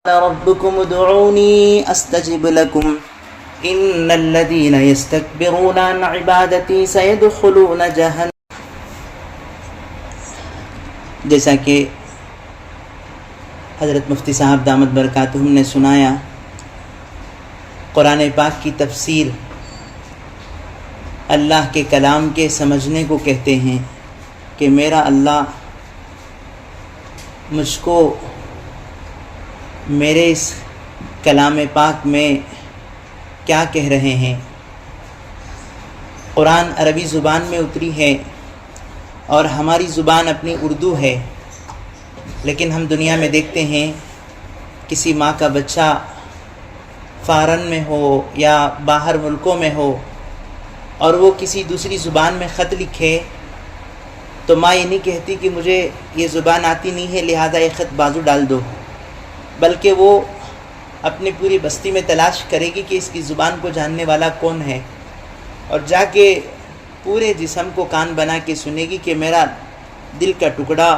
ربكم ادعوني استجب لكم ان الذين يستكبرون عن عبادتي سيدخلون جهنم. جیسا کہ حضرت مفتی صاحب دامت برکاتہم نے سنایا، قرآن پاک کی تفسیر اللہ کے کلام کے سمجھنے کو کہتے ہیں کہ میرا اللہ مجھ کو میرے اس کلام پاک میں کیا کہہ رہے ہیں. قرآن عربی زبان میں اتری ہے اور ہماری زبان اپنی اردو ہے، لیکن ہم دنیا میں دیکھتے ہیں کسی ماں کا بچہ فارن میں ہو یا باہر ملکوں میں ہو اور وہ کسی دوسری زبان میں خط لکھے تو ماں یہ نہیں کہتی کہ مجھے یہ زبان آتی نہیں ہے لہذا یہ خط بازو ڈال دو، بلکہ وہ اپنی پوری بستی میں تلاش کرے گی کہ اس کی زبان کو جاننے والا کون ہے، اور جا کے پورے جسم کو کان بنا کے سنے گی کہ میرا دل کا ٹکڑا،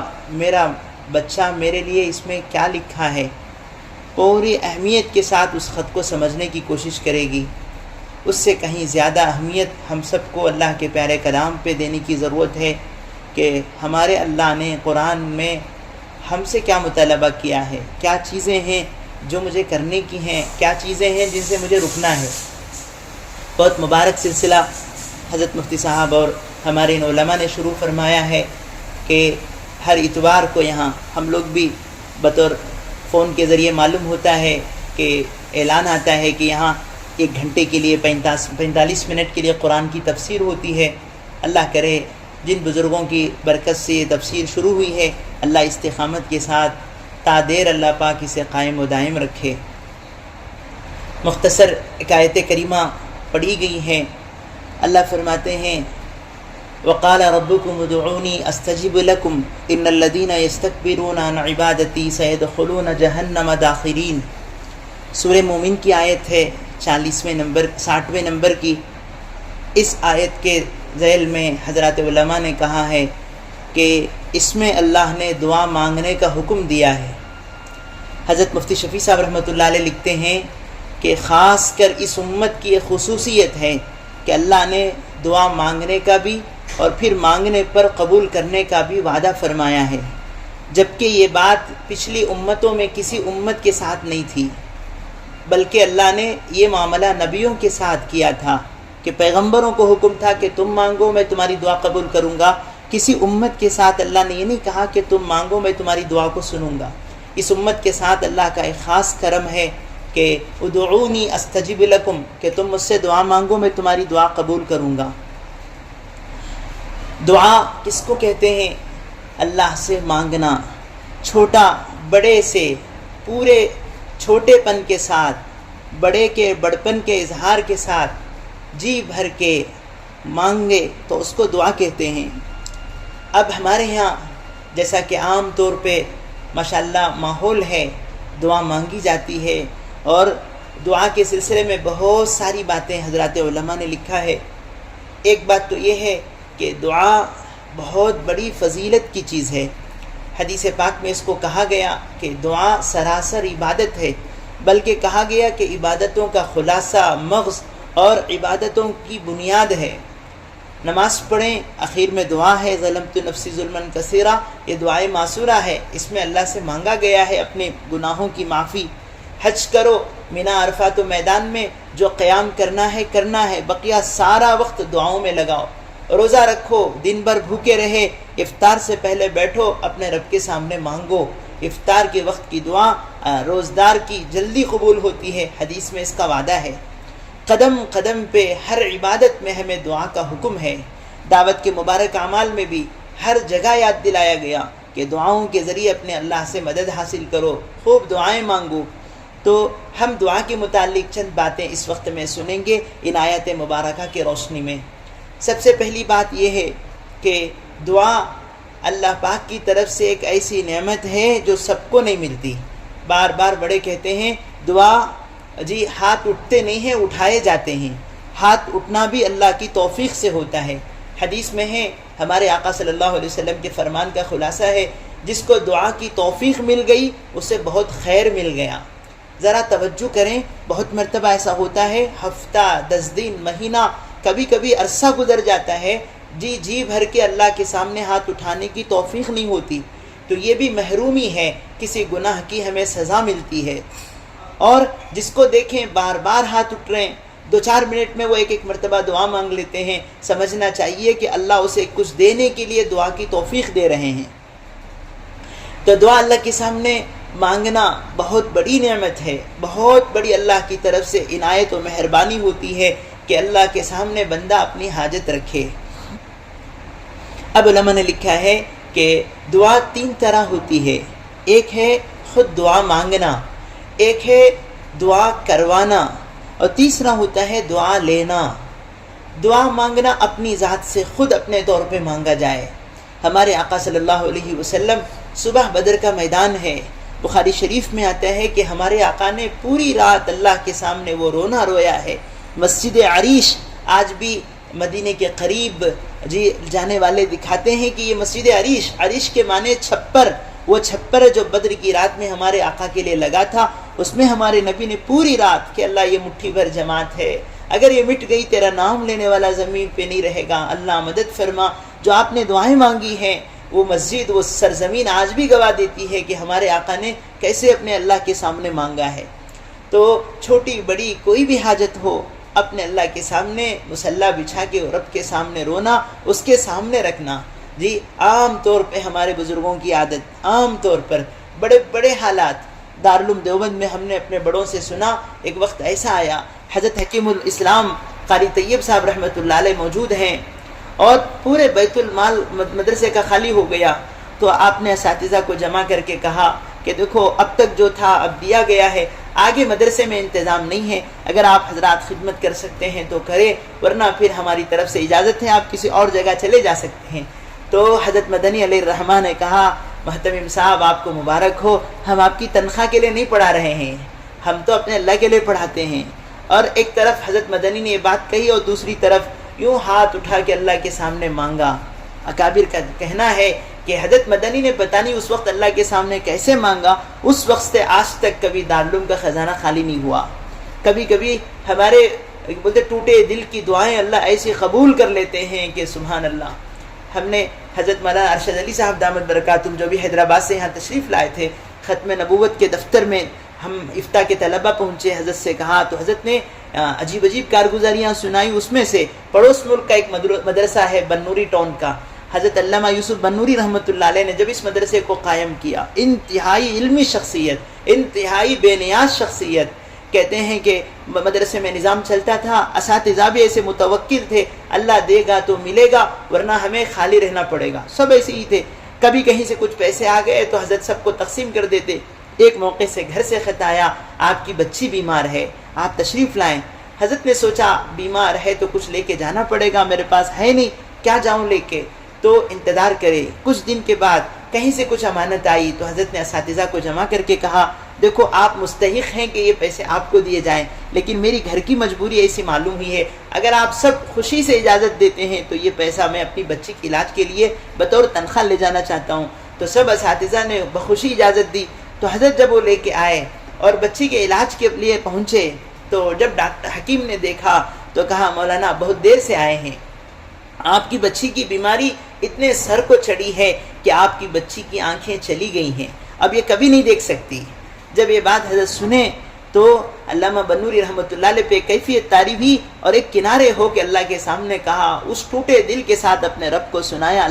میرا بچہ میرے لیے اس میں کیا لکھا ہے. پوری اہمیت کے ساتھ اس خط کو سمجھنے کی کوشش کرے گی. اس سے کہیں زیادہ اہمیت ہم سب کو اللہ کے پیارے کلام پہ دینے کی ضرورت ہے کہ ہمارے اللہ نے قرآن میں ہم سے کیا مطالبہ کیا ہے، کیا چیزیں ہیں جو مجھے کرنے کی ہیں، کیا چیزیں ہیں جن سے مجھے رکنا ہے. بہت مبارک سلسلہ حضرت مفتی صاحب اور ہمارے ان علماء نے شروع فرمایا ہے کہ ہر اتوار کو یہاں ہم لوگ بھی بطور فون کے ذریعے معلوم ہوتا ہے کہ اعلان آتا ہے کہ یہاں 1 گھنٹے کے لیے 45 منٹ کے لیے قرآن کی تفسیر ہوتی ہے. اللہ کرے جن بزرگوں کی برکت سے یہ تفسیر شروع ہوئی ہے اللہ استقامت کے ساتھ تا دیر اللہ پاک اسے قائم و دائم رکھے. مختصر ایک آیت کریمہ پڑھی گئی ہے. اللہ فرماتے ہیں وقال ربكم ادعوني استجب لكم ان الذين يستكبرون عن عبادتي سيدخلون جهنم داخرين. سورہ مومن کی آیت ہے 60ویں نمبر کی. اس آیت کے ذیل میں حضرات علماء نے کہا ہے کہ اس میں اللہ نے دعا مانگنے کا حکم دیا ہے. حضرت مفتی شفیع صاحب رحمۃ اللہ علیہ لکھتے ہیں کہ خاص کر اس امت کی ایک خصوصیت ہے کہ اللہ نے دعا مانگنے کا بھی اور پھر مانگنے پر قبول کرنے کا بھی وعدہ فرمایا ہے، جبکہ یہ بات پچھلی امتوں میں کسی امت کے ساتھ نہیں تھی، بلکہ اللہ نے یہ معاملہ نبیوں کے ساتھ کیا تھا کہ پیغمبروں کو حکم تھا کہ تم مانگو میں تمہاری دعا قبول کروں گا. کسی امت کے ساتھ اللہ نے یہ نہیں کہا کہ تم مانگو میں تمہاری دعا کو سنوں گا. اس امت کے ساتھ اللہ کا ایک خاص کرم ہے کہ ادعونی استجب لکم، کہ تم مجھ سے دعا مانگو میں تمہاری دعا قبول کروں گا. دعا کس کو کہتے ہیں؟ اللہ سے مانگنا، چھوٹا بڑے سے پورے چھوٹے پن کے ساتھ، بڑے کے بڑپن کے اظہار کے ساتھ جی بھر کے مانگے تو اس کو دعا کہتے ہیں. اب ہمارے یہاں جیسا کہ عام طور پہ ماشاءاللہ ماحول ہے، دعا مانگی جاتی ہے اور دعا کے سلسلے میں بہت ساری باتیں حضرات علماء نے لکھا ہے. ایک بات تو یہ ہے کہ دعا بہت بڑی فضیلت کی چیز ہے. حدیث پاک میں اس کو کہا گیا کہ دعا سراسر عبادت ہے، بلکہ کہا گیا کہ عبادتوں کا خلاصہ مغز اور عبادتوں کی بنیاد ہے. نماز پڑھیں، اخیر میں دعا ہے ظلمت نفسی ظلما کثیرا، یہ دعائے معصورہ ہے، اس میں اللہ سے مانگا گیا ہے اپنے گناہوں کی معافی. حج کرو، مینا عرفات و میدان میں جو قیام کرنا ہے، بقیہ سارا وقت دعاؤں میں لگاؤ. روزہ رکھو، دن بھر بھوکے رہے، افطار سے پہلے بیٹھو اپنے رب کے سامنے مانگو. افطار کے وقت کی دعا روزدار کی جلدی قبول ہوتی ہے، حدیث میں اس کا وعدہ ہے. قدم قدم پہ ہر عبادت میں ہمیں دعا کا حکم ہے. دعوت کے مبارک اعمال میں بھی ہر جگہ یاد دلایا گیا کہ دعاؤں کے ذریعے اپنے اللہ سے مدد حاصل کرو، خوب دعائیں مانگو. تو ہم دعا کے متعلق چند باتیں اس وقت میں سنیں گے ان آیات مبارکہ کی روشنی میں. سب سے پہلی بات یہ ہے کہ دعا اللہ پاک کی طرف سے ایک ایسی نعمت ہے جو سب کو نہیں ملتی. بار بار بڑے کہتے ہیں دعا جی ہاتھ اٹھتے نہیں ہیں، اٹھائے جاتے ہیں. ہاتھ اٹھنا بھی اللہ کی توفیق سے ہوتا ہے. حدیث میں ہے، ہمارے آقا صلی اللہ علیہ وسلم کے فرمان کا خلاصہ ہے، جس کو دعا کی توفیق مل گئی اسے بہت خیر مل گیا. ذرا توجہ کریں. بہت مرتبہ ایسا ہوتا ہے ہفتہ 10 دن مہینہ کبھی کبھی عرصہ گزر جاتا ہے جی بھر کے اللہ کے سامنے ہاتھ اٹھانے کی توفیق نہیں ہوتی. تو یہ بھی محرومی ہے، کسی گناہ کی ہمیں سزا ملتی ہے. اور جس کو دیکھیں بار بار ہاتھ اٹھ رہے ہیں، 2-4 منٹ میں وہ ایک مرتبہ دعا مانگ لیتے ہیں، سمجھنا چاہیے کہ اللہ اسے کچھ دینے کے لیے دعا کی توفیق دے رہے ہیں. تو دعا اللہ کے سامنے مانگنا بہت بڑی نعمت ہے، بہت بڑی اللہ کی طرف سے عنایت و مہربانی ہوتی ہے کہ اللہ کے سامنے بندہ اپنی حاجت رکھے. اب علماء نے لکھا ہے کہ دعا 3 طرح ہوتی ہے. ایک ہے خود دعا مانگنا، ایک ہے دعا کروانا، اور تیسرا ہوتا ہے دعا لینا. دعا مانگنا اپنی ذات سے خود اپنے طور پہ مانگا جائے. ہمارے آقا صلی اللہ علیہ وسلم صبح بدر کا میدان ہے، بخاری شریف میں آتا ہے کہ ہمارے آقا نے پوری رات اللہ کے سامنے وہ رونا رویا ہے. مسجد عریش آج بھی مدینے کے قریب جانے والے دکھاتے ہیں کہ یہ مسجد عریش کے معنی چھپر، وہ چھپر جو بدر کی رات میں ہمارے آقا کے لیے لگا تھا، اس میں ہمارے نبی نے پوری رات کہ اللہ یہ مٹھی بھر جماعت ہے، اگر یہ مٹ گئی تیرا نام لینے والا زمین پہ نہیں رہے گا، اللہ مدد فرما. جو آپ نے دعائیں مانگی ہیں وہ مسجد، وہ سرزمین آج بھی گواہ دیتی ہے کہ ہمارے آقا نے کیسے اپنے اللہ کے سامنے مانگا ہے. تو چھوٹی بڑی کوئی بھی حاجت ہو، اپنے اللہ کے سامنے مصلی بچھا کے رب کے سامنے رونا، اس کے سامنے رکھنا. عام طور پہ ہمارے بزرگوں کی عادت، عام طور پر بڑے بڑے حالات. دارالعلوم دیوبند میں ہم نے اپنے بڑوں سے سنا، ایک وقت ایسا آیا حضرت حکیم الاسلام قاری طیب صاحب رحمۃ اللہ علیہ موجود ہیں اور پورے بیت المال مدرسے کا خالی ہو گیا. تو آپ نے اساتذہ کو جمع کر کے کہا کہ دیکھو اب تک جو تھا اب دیا گیا ہے، آگے مدرسے میں انتظام نہیں ہے، اگر آپ حضرات خدمت کر سکتے ہیں تو کریں، ورنہ پھر ہماری طرف سے اجازت ہے، آپ کسی اور جگہ چلے جا سکتے ہیں. تو حضرت مدنی علیہ الرحمہ نے کہا محتمم صاحب آپ کو مبارک ہو، ہم آپ کی تنخواہ کے لیے نہیں پڑھا رہے ہیں، ہم تو اپنے اللہ کے لیے پڑھاتے ہیں. اور ایک طرف حضرت مدنی نے یہ بات کہی اور دوسری طرف یوں ہاتھ اٹھا کے اللہ کے سامنے مانگا. اکابر کا کہنا ہے کہ حضرت مدنی نے پتہ نہیں اس وقت اللہ کے سامنے کیسے مانگا، اس وقت سے آج تک کبھی دارالعلوم کا خزانہ خالی نہیں ہوا. کبھی کبھی ہمارے بولتے ٹوٹے دل کی دعائیں اللہ ایسی قبول کر لیتے ہیں کہ سبحان اللہ. ہم نے حضرت مولانا ارشد علی صاحب دامت برکاتہم جو بھی حیدرآباد سے یہاں تشریف لائے تھے، ختم نبوت کے دفتر میں ہم افتاء کے طلبہ پہنچے، حضرت سے کہا تو حضرت نے عجیب عجیب کارگزاریاں سنائی. اس میں سے پڑوس ملک کا ایک مدرسہ ہے بنوری ٹاؤن کا، حضرت علامہ یوسف بنوری رحمۃ اللہ علیہ نے جب اس مدرسے کو قائم کیا، انتہائی علمی شخصیت، انتہائی بے نیاز شخصیت. کہتے ہیں کہ مدرسے میں نظام چلتا تھا، اساتذہ بھی ایسے متوکل تھے، اللہ دے گا تو ملے گا ورنہ ہمیں خالی رہنا پڑے گا، سب ایسے ہی تھے. کبھی کہیں سے کچھ پیسے آ گئے تو حضرت سب کو تقسیم کر دیتے. ایک موقع سے گھر سے خط آیا، آپ کی بچی بیمار ہے، آپ تشریف لائیں. حضرت نے سوچا بیمار ہے تو کچھ لے کے جانا پڑے گا، میرے پاس ہے نہیں، کیا جاؤں لے کے؟ تو انتظار کرے. کچھ دن کے بعد کہیں سے کچھ امانت آئی تو حضرت نے اساتذہ کو جمع کر کے کہا دیکھو آپ مستحق ہیں کہ یہ پیسے آپ کو دیے جائیں، لیکن میری گھر کی مجبوری ایسی معلوم ہوئی ہے، اگر آپ سب خوشی سے اجازت دیتے ہیں تو یہ پیسہ میں اپنی بچی کے علاج کے لیے بطور تنخواہ لے جانا چاہتا ہوں. تو سب اساتذہ نے بخوشی اجازت دی. تو حضرت جب وہ لے کے آئے اور بچی کے علاج کے لیے پہنچے تو جب ڈاکٹر حکیم نے دیکھا تو کہا مولانا بہت دیر سے آئے ہیں، آپ کی بچی کی بیماری اتنے سر کو چڑھی ہے کہ آپ کی بچی کی آنکھیں چلی گئی ہیں، اب یہ کبھی نہیں دیکھ سکتی. جب یہ بات حضرت سنے تو علامہ بنوری رحمۃ اللہ علیہ پہ کیفیت طاری بھی اور ایک کنارے ہو کے اللہ کے سامنے کہا، اس ٹوٹے دل کے ساتھ اپنے رب کو سنایا،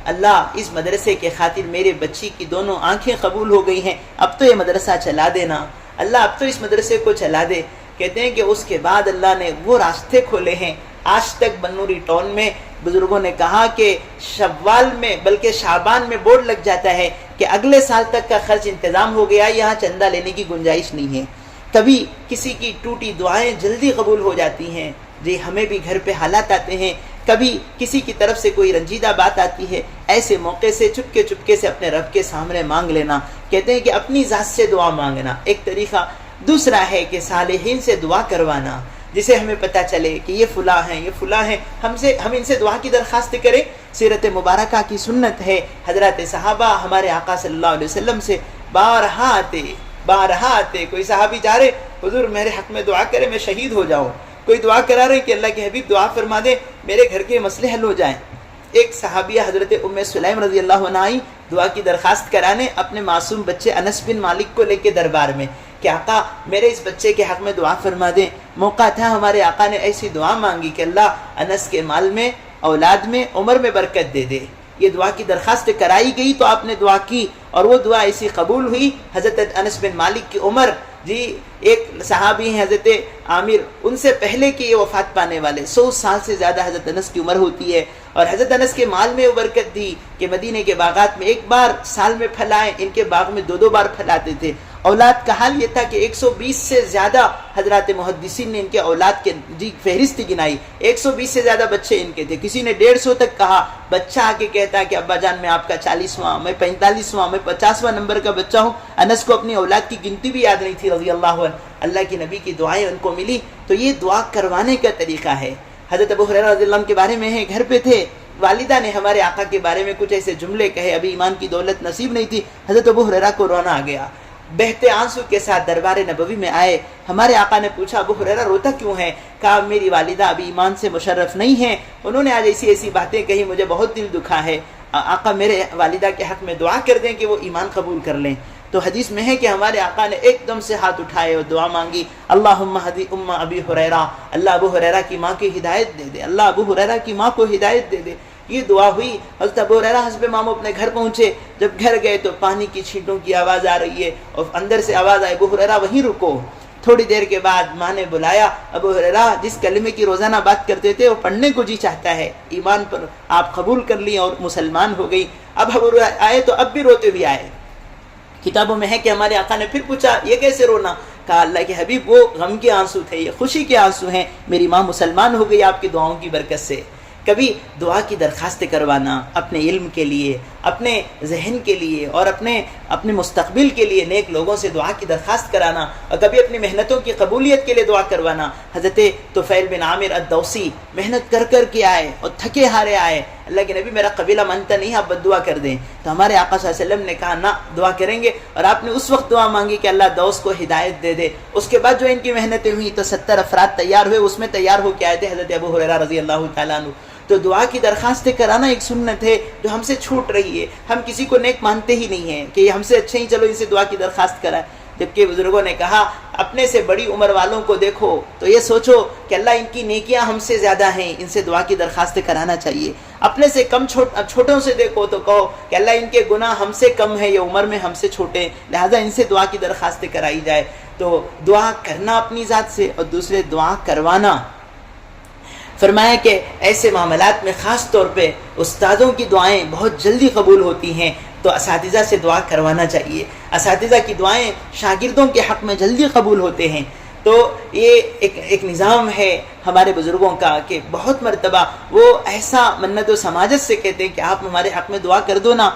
اللہ اس مدرسے کے خاطر میرے بچی کی دونوں آنکھیں قبول ہو گئی ہیں، اب تو یہ مدرسہ چلا دینا، اللہ اب تو اس مدرسے کو چلا دے. کہتے ہیں کہ اس کے بعد اللہ نے وہ راستے کھولے ہیں. آج تک بنوری ٹاؤن میں بزرگوں نے کہا کہ شوال میں بلکہ شعبان میں بورڈ لگ جاتا ہے کہ اگلے سال تک کا خرچ انتظام ہو گیا، یہاں چندہ لینے کی گنجائش نہیں ہے. کبھی کسی کی ٹوٹی دعائیں جلدی قبول ہو جاتی ہیں. ہمیں بھی گھر پہ حالات آتے ہیں، کبھی کسی کی طرف سے کوئی رنجیدہ بات آتی ہے، ایسے موقع سے چپکے سے اپنے رب کے سامنے مانگ لینا. کہتے ہیں کہ اپنی ذات سے دعا مانگنا ایک طریقہ. دوسرا ہے کہ صالحین سے دعا کروانا، جسے ہمیں پتہ چلے کہ یہ فلاں ہیں، یہ فلاں ہیں، ہم ان سے دعا کی درخواست کریں. سیرت مبارکہ کی سنت ہے، حضرات صحابہ ہمارے آقا صلی اللہ علیہ وسلم سے بارہا آتے، بارہا آتے، کوئی صحابی جا رہے حضور میرے حق میں دعا کرے میں شہید ہو جاؤں، کوئی دعا کرا رہے کہ اللہ کے حبیب دعا فرما دے میرے گھر کے مسئلے حل ہو جائیں۔ ایک صحابیہ حضرت ام سلیم رضی اللہ عنہ آئی دعا کی درخواست کرانے اپنے معصوم بچے انس بن مالک کو لے کے دربار میں کہ آقا میرے اس بچے کے حق میں دعا فرما دیں۔ موقع تھا ہمارے آقا نے ایسی دعا مانگی کہ اللہ انس کے مال میں، اولاد میں، عمر میں برکت دے دے۔ یہ دعا کی درخواست کرائی گئی تو آپ نے دعا کی اور وہ دعا ایسی قبول ہوئی۔ حضرت انس بن مالک کی عمر جی ایک صحابی ہیں حضرت عامر، ان سے پہلے کہ یہ وفات پانے والے 100 سال سے زیادہ حضرت انس کی عمر ہوتی ہے، اور حضرت انس کے مال میں وہ برکت دی کہ مدینے کے باغات میں ایک بار سال میں پھلائیں، ان کے باغ میں 2 بار پھلاتے تھے۔ اولاد کا حال یہ تھا کہ 120 سے زیادہ حضرات محدثین نے ان کے اولاد کے فہرست گنائی، 120 سے زیادہ بچے ان کے تھے۔ کسی نے 150 تک کہا۔ بچہ آ کے کہتا ہے کہ ابا جان میں آپ کا 40واں، میں 45واں، میں 50واں نمبر کا بچہ ہوں۔ انس کو اپنی اولاد کی گنتی بھی یاد نہیں تھی رضی اللہ عنہ۔ اللہ کی نبی کی دعائیں ان کو ملی، تو یہ دعا کروانے کا طریقہ ہے۔ حضرت ابو ہریرہ رضی اللہ عنہ کے بارے میں ہے، گھر پہ تھے، والدہ نے ہمارے آقا کے بارے میں کچھ ایسے جملے کہے، ابھی ایمان کی دولت نصیب نہیں تھی، حضرت ابو ہریرہ کو رونا آ گیا، بہتے آنسو کے ساتھ دربار نبوی میں آئے۔ ہمارے آقا نے پوچھا ابو ہریرہ روتا کیوں ہے؟ کہا میری والدہ ابھی ایمان سے مشرف نہیں ہیں، انہوں نے آج ایسی باتیں کہی، مجھے بہت دل دکھا ہے، آقا میرے والدہ کے حق میں دعا کر دیں کہ وہ ایمان قبول کر لیں۔ تو حدیث میں ہے کہ ہمارے آقا نے ایک دم سے ہاتھ اٹھائے اور دعا مانگی، اللہم ہدی ام ابی ہریرہ، اللہ ابو ہریرہ کی ماں کی ہدایت دے دے، اللہ ابو ہریرہ کی ماں کو ہدایت دے دے۔ یہ دعا ہوئی۔ حضرت ابو ہریرہ حسب مامو اپنے گھر پہنچے، جب گھر گئے تو پانی کی چھینٹوں کی آواز آ رہی ہے اور اندر سے آواز آئی ابو ہریرہ وہیں رکو۔ تھوڑی دیر کے بعد ماں نے بلایا، ابو ہریرہ جس کلمے کی روزانہ بات کرتے تھے وہ پڑھنے کو جی چاہتا ہے، ایمان پر آپ قبول کر لی اور مسلمان ہو گئی۔ اب ابو ہریرہ آئے تو اب بھی روتے ہوئے آئے۔ کتابوں میں ہے کہ ہمارے آقا نے پھر پوچھا یہ کیسے رونا؟ کہا اللہ کے حبیب وہ غم کے آنسو تھے، یہ خوشی کے آنسو ہیں، میری ماں مسلمان ہو گئی آپ کی دعاؤں کی برکت سے۔ کبھی دعا کی درخواست کروانا اپنے علم کے لیے، اپنے ذہن کے لیے اور اپنے مستقبل کے لیے، نیک لوگوں سے دعا کی درخواست کرانا، اور کبھی اپنی محنتوں کی قبولیت کے لیے دعا کروانا۔ حضرت طفیل بن عامر الدوسی محنت کر کے آئے اور تھکے ہارے آئے، اللہ کے نبی میرا قبیلہ مانتا نہیں، آپ بد دعا کر دیں۔ تو ہمارے آقا صلی اللہ علیہ وسلم نے کہا نہ، دعا کریں گے، اور آپ نے اس وقت دعا مانگی کہ اللہ دوس کو ہدایت دے دے۔ اس کے بعد جو ان کی محنتیں ہوئی تو 70 افراد تیار ہوئے، اس میں تیار ہو کے آئے تھے حضرت ابو ہریرہ رضی اللہ تعالیٰ عنہ۔ تو دعا کی درخواست کرانا ایک سنت ہے جو ہم سے چھوٹ رہی ہے، ہم کسی کو نیک مانتے ہی نہیں ہیں کہ یہ ہم سے اچھے ہی، چلو ان سے دعا کی درخواست کرائے۔ جبکہ بزرگوں نے کہا اپنے سے بڑی عمر والوں کو دیکھو تو یہ سوچو کہ اللہ ان کی نیکیاں ہم سے زیادہ ہیں، ان سے دعا کی درخواست کرانا چاہیے۔ اپنے سے کم چھوٹوں سے دیکھو تو کہو کہ اللہ ان کے گناہ ہم سے کم ہے، یہ عمر میں ہم سے چھوٹے ہیں، لہٰذا ان سے دعا کی درخواست کرائی جائے۔ تو دعا کرنا اپنی ذات سے اور دوسرے دعا کروانا۔ فرمایا کہ ایسے معاملات میں خاص طور پہ استادوں کی دعائیں بہت جلدی قبول ہوتی ہیں، تو اساتذہ سے دعا کروانا چاہیے۔ اساتذہ کی دعائیں شاگردوں کے حق میں جلدی قبول ہوتے ہیں۔ تو یہ ایک نظام ہے ہمارے بزرگوں کا کہ بہت مرتبہ وہ ایسا منت و سماجت سے کہتے ہیں کہ آپ ہمارے حق میں دعا کر دو نا۔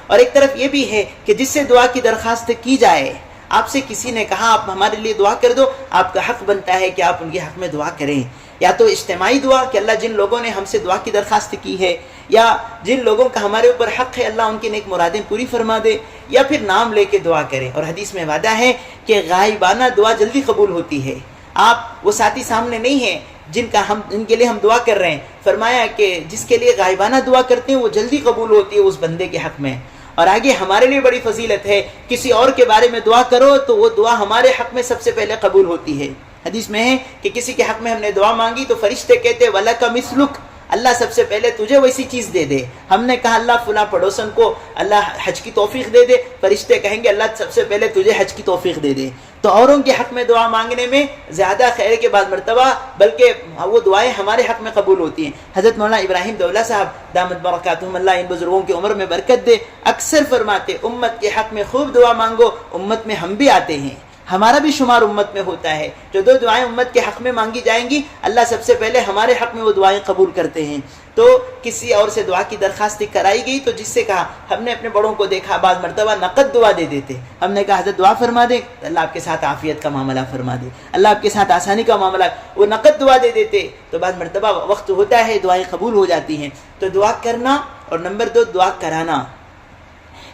اور ایک طرف یہ بھی ہے کہ جس سے دعا کی درخواست کی جائے، آپ سے کسی نے کہا آپ ہمارے لیے دعا کر دو، آپ کا حق بنتا ہے کہ آپ ان کے حق میں دعا کریں۔ یا تو اجتماعی دعا کہ اللہ جن لوگوں نے ہم سے دعا کی درخواست کی ہے، یا جن لوگوں کا ہمارے اوپر حق ہے اللہ ان کی نیک مرادیں پوری فرما دے، یا پھر نام لے کے دعا کریں۔ اور حدیث میں وعدہ ہے کہ غائبانہ دعا جلدی قبول ہوتی ہے۔ آپ وہ ساتھی سامنے نہیں ہیں جن کے لیے ہم دعا کر رہے ہیں، فرمایا کہ جس کے لیے غائبانہ دعا کرتے ہیں وہ جلدی قبول ہوتی ہے اس بندے کے حق میں۔ اور آگے ہمارے لیے بڑی فضیلت ہے، کسی اور کے بارے میں دعا کرو تو وہ دعا ہمارے حق میں سب سے پہلے قبول ہوتی ہے۔ حدیث میں ہے کہ کسی کے حق میں ہم نے دعا مانگی تو فرشتے کہتے وَلَكَ مِثْلُكَ، اللہ سب سے پہلے تجھے ویسی چیز دے دے۔ ہم نے کہا اللہ فلاں پڑوسن کو اللہ حج کی توفیق دے دے، فرشتے کہیں گے اللہ سب سے پہلے تجھے حج کی توفیق دے دے۔ تو اوروں کے حق میں دعا مانگنے میں زیادہ خیر کے بعد مرتبہ بلکہ وہ دعائیں ہمارے حق میں قبول ہوتی ہیں۔ حضرت مولانا ابراہیم دولہ صاحب دامت برکاتہم اللہ ان بزرگوں کی عمر میں برکت دے، اکثر فرماتے امت کے حق میں خوب دعا مانگو، امت میں ہم بھی آتے ہیں، ہمارا بھی شمار امت میں ہوتا ہے۔ جو دو دعائیں امت کے حق میں مانگی جائیں گی اللہ سب سے پہلے ہمارے حق میں وہ دعائیں قبول کرتے ہیں۔ تو کسی اور سے دعا کی درخواست کرائی گئی تو جس سے کہا، ہم نے اپنے بڑوں کو دیکھا بعض مرتبہ نقد دعا دے دیتے، ہم نے کہا حضرت دعا فرما دے، اللہ آپ کے ساتھ عافیت کا معاملہ فرما دے، اللہ آپ کے ساتھ آسانی کا معاملہ، وہ نقد دعا دے دیتے تو بعض مرتبہ وقت ہوتا ہے دعائیں قبول ہو جاتی ہیں۔ تو دعا کرنا، اور نمبر 2 دعا کرانا۔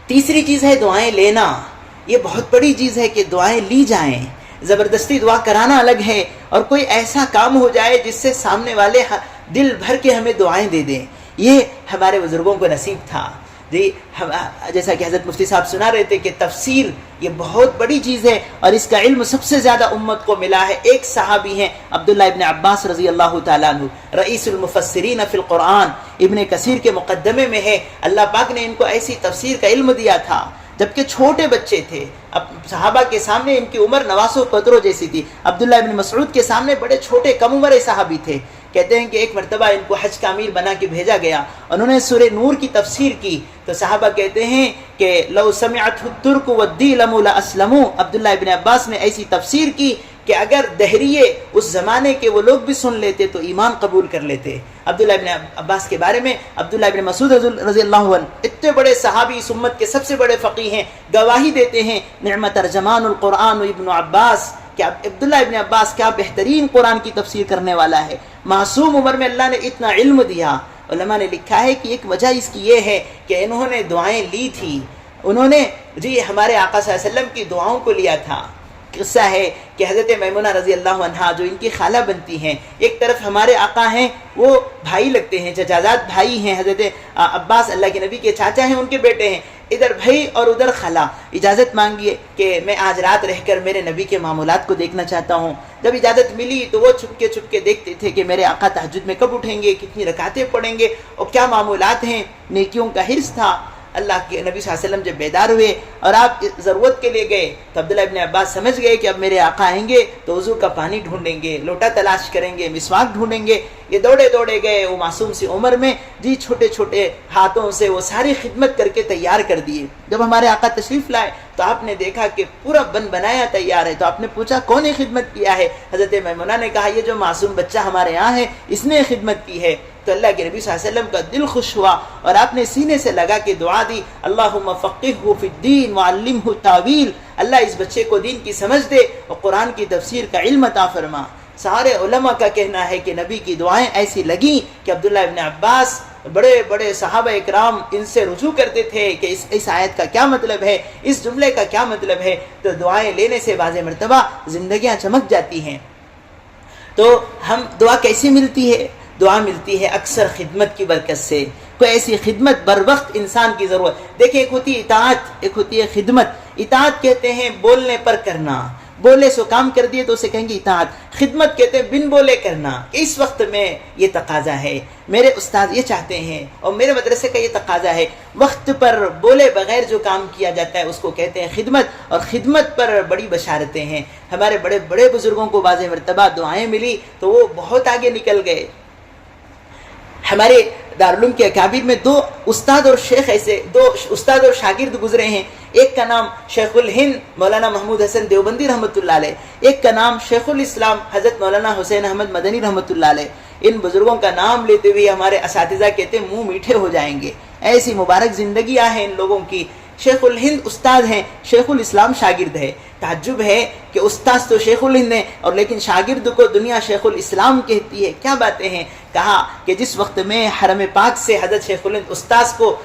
تیسری چیز ہے دعائیں لینا۔ یہ بہت بڑی چیز ہے کہ دعائیں لی جائیں. زبردستی دعا کرانا الگ ہے، اور کوئی ایسا کام ہو جائے جس سے سامنے والے دل بھر کے ہمیں دعائیں دے دیں. یہ ہمارے بزرگوں کو نصیب تھا. جی جیسا کہ حضرت مفتی صاحب سنا رہے تھے کہ تفسیر یہ بہت بڑی چیز ہے، اور اس کا علم سب سے زیادہ امت کو ملا ہے. ایک صحابی ہیں عبداللہ ابن عباس رضی اللہ تعالیٰ عنہ، رئیس المفسرین فی القرآن، ابن کثیر کے مقدمے میں ہے. اللہ پاک نے ان کو ایسی تفسیر کا علم دیا تھا جبکہ چھوٹے بچے تھے. اب صحابہ کے سامنے ان کی عمر نواس و پتروں جیسی تھی. عبداللہ ابن مسعود کے سامنے بڑے چھوٹے کم عمر صحابی تھے. کہتے ہیں کہ ایک مرتبہ ان کو حج کا امیر بنا کے بھیجا گیا، انہوں نے سورہ نور کی تفسیر کی تو صحابہ کہتے ہیں کہ لو سمعت الترک والدیلم لاسلموا. عبداللہ ابن عباس نے ایسی تفسیر کی کہ اگر دہریے اس زمانے کے وہ لوگ بھی سن لیتے تو ایمان قبول کر لیتے. عبداللہ ابن عباس کے بارے میں عبداللہ ابن مسعود رضی اللہ عنہ، اتنے بڑے صحابی، اس امت کے سب سے بڑے فقیہ ہیں، گواہی دیتے ہیں نعمت ترجمان القرآن ابن عباس، کہ عبداللہ ابن عباس کیا بہترین قرآن کی تفسیر کرنے والا ہے. معصوم عمر میں اللہ نے اتنا علم دیا. علماء نے لکھا ہے کہ ایک وجہ اس کی یہ ہے کہ انہوں نے دعائیں لی تھی. انہوں نے ہمارے آقا صلی اللہ علیہ وسلم کی دعاؤں کو لیا تھا. قصہ ہے کہ حضرت میمونہ رضی اللہ عنہا جو ان کی خالہ بنتی ہیں، ایک طرف ہمارے آقا ہیں، وہ بھائی لگتے ہیں، چچازاد بھائی ہیں. حضرت عباس اللہ کے نبی کے چاچا ہیں، ان کے بیٹے ہیں. ادھر بھائی اور ادھر خالہ. اجازت مانگیے کہ میں آج رات رہ کر میرے نبی کے معمولات کو دیکھنا چاہتا ہوں. جب اجازت ملی تو وہ چھپ کے دیکھتے تھے کہ میرے آقا تہجد میں کب اٹھیں گے، کتنی رکعتیں پڑھیں گے، اور کیا معمولات ہیں. نیکیوں کا حرص تھا. اللہ کے نبی صلی اللہ علیہ وسلم جب بیدار ہوئے اور آپ ضرورت کے لیے گئے تو عبداللہ ابن عباس سمجھ گئے کہ اب میرے آقا آئیں گے تو وضو کا پانی ڈھونڈیں گے، لوٹا تلاش کریں گے، مسواک ڈھونڈیں گے. یہ دوڑے گئے. وہ معصوم سی عمر میں چھوٹے چھوٹے ہاتھوں سے وہ ساری خدمت کر کے تیار کر دیے. جب ہمارے آقا تشریف لائے تو آپ نے دیکھا کہ پورا بنایا تیار ہے. تو آپ نے پوچھا کون نے خدمت کیا ہے؟ حضرت میمونہ نے کہا یہ جو معصوم بچہ ہمارے یہاں ہے اس نے خدمت کی ہے. تو اللہ کے نبی صلی اللہ علیہ وسلم کا دل خوش ہوا اور آپ نے سینے سے لگا کے دعا دی، اللہم فقہہ فی الدین وعلمہ تاویل. اللہ اس بچے کو دین کی سمجھ دے اور قرآن کی تفسیر کا علم عطا فرما. سارے علماء کا کہنا ہے کہ نبی کی دعائیں ایسی لگیں کہ عبداللہ ابن عباس، بڑے صحابہ اکرام ان سے رجوع کرتے تھے کہ اس آیت کا کیا مطلب ہے، اس جملے کا کیا مطلب ہے. تو دعائیں لینے سے بعض مرتبہ زندگیاں چمک جاتی ہیں. تو ہم دعا کیسے ملتی ہے؟ دعا ملتی ہے اکثر خدمت کی برکت سے. کوئی ایسی خدمت بر وقت انسان کی ضرورت. دیکھیں ایک ہوتی ہے اطاعت، ایک ہوتی ہے خدمت. اطاعت کہتے ہیں بولنے پر کرنا، بولے سو کام کر دیے تو اسے کہیں گے اطاعت. خدمت کہتے ہیں بن بولے کرنا. اس وقت میں یہ تقاضا ہے، میرے استاد یہ چاہتے ہیں اور میرے مدرسے کا یہ تقاضا ہے. وقت پر بولے بغیر جو کام کیا جاتا ہے اس کو کہتے ہیں خدمت. اور خدمت پر بڑی بشارتیں ہیں. ہمارے بڑے بزرگوں کو بعض مرتبہ دعائیں ملی تو وہ بہت آگے نکل گئے. ہمارے دارالعلوم کے اکابر میں دو استاد اور شاگرد گزرے ہیں. ایک کا نام شیخ الہند مولانا محمود حسن دیوبندی رحمۃ اللہ علیہ، ایک کا نام شیخ الاسلام حضرت مولانا حسین احمد مدنی رحمۃ اللہ علیہ. ان بزرگوں کا نام لیتے ہوئے ہمارے اساتذہ کہتے ہیں منہ میٹھے ہو جائیں گے. ایسی مبارک زندگیاں ہیں ان لوگوں کی. شیخ الہند استاد ہیں، شیخ الاسلام شاگرد ہے. تعجب ہے کہ استاد تو شیخ الہند ہیں اور لیکن شاگرد کو دنیا شیخ الاسلام کہتی ہے. کیا باتیں ہیں. کہا کہ جس وقت میں حرم پاک سے حضرت شیخ الہند استاد کو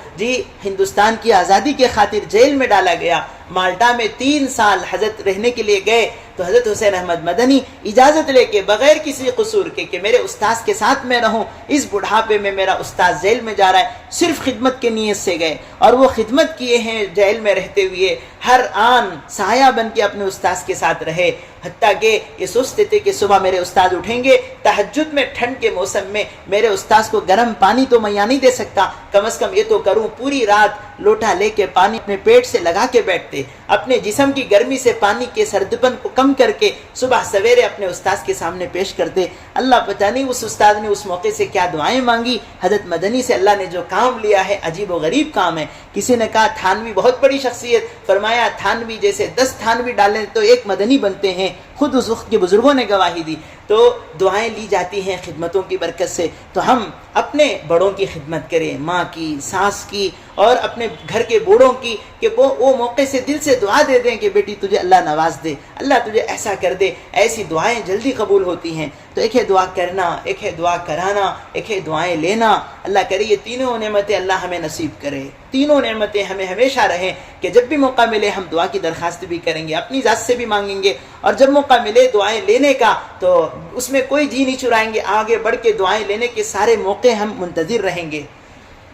ہندوستان کی آزادی کے خاطر جیل میں ڈالا گیا، مالٹا میں 3 سال حضرت رہنے کے لیے گئے تو حضرت حسین احمد مدنی اجازت لے کے بغیر کسی قصور کے کہ میرے استاذ کے ساتھ میں رہوں، اس بڑھاپے میں میرا استاذ جیل میں جا رہا ہے، صرف خدمت کے نیت سے گئے اور وہ خدمت کیے ہیں. جیل میں رہتے ہوئے ہر آن سایہ بن کے اپنے استاذ کے ساتھ رہے. حتیٰ کہ یہ سوچتے تھے کہ صبح میرے استاد اٹھیں گے، تہجد میں ٹھنڈ کے موسم میں میرے استاذ کو گرم پانی تو میں نہیں دے سکتا، کم از کم یہ تو کروں. پوری رات لوٹا لے کے پانی اپنے پیٹ سے لگا کے بیٹھتے، اپنے جسم کی گرمی سے پانی کے سردپن کو کم کر کے صبح سویرے اپنے استاذ کے سامنے پیش کرتے. اللہ پتہ نہیں اس استاد نے اس موقع سے کیا دعائیں مانگی. حضرت مدنی سے اللہ نے جو کام لیا ہے عجیب و غریب کام ہے. کسی نے کہا تھانوی بہت بڑی شخصیت، فرمایا تھانوی جیسے 10 تھانوی ڈالیں تو 1 مدنی بنتے ہیں. خود اس وقت کے بزرگوں نے گواہی دی. تو دعائیں لی جاتی ہیں خدمتوں کی برکت سے. تو ہم اپنے بڑوں کی خدمت کریں، ماں کی، ساس کی اور اپنے گھر کے بوڑھوں کی، کہ وہ موقع سے دل سے دعا دے دیں کہ بیٹی تجھے اللہ نواز دے، اللہ تجھے ایسا کر دے. ایسی دعائیں جلدی قبول ہوتی ہیں. تو ایک ہے دعا کرنا، ایک ہے دعا کرانا، ایک ہے دعائیں لینا۔ اللہ کرے یہ تینوں نعمتیں اللہ ہمیں نصیب کرے، تینوں نعمتیں ہمیں ہمیشہ رہیں کہ جب بھی موقع ملے ہم دعا کی درخواست بھی کریں گے، اپنی ذات سے بھی مانگیں گے، اور جب موقع ملے دعائیں لینے کا تو اس میں کوئی جی نہیں چرائیں گے، آگے بڑھ کے دعائیں لینے کے سارے موقع ہم منتظر رہیں گے۔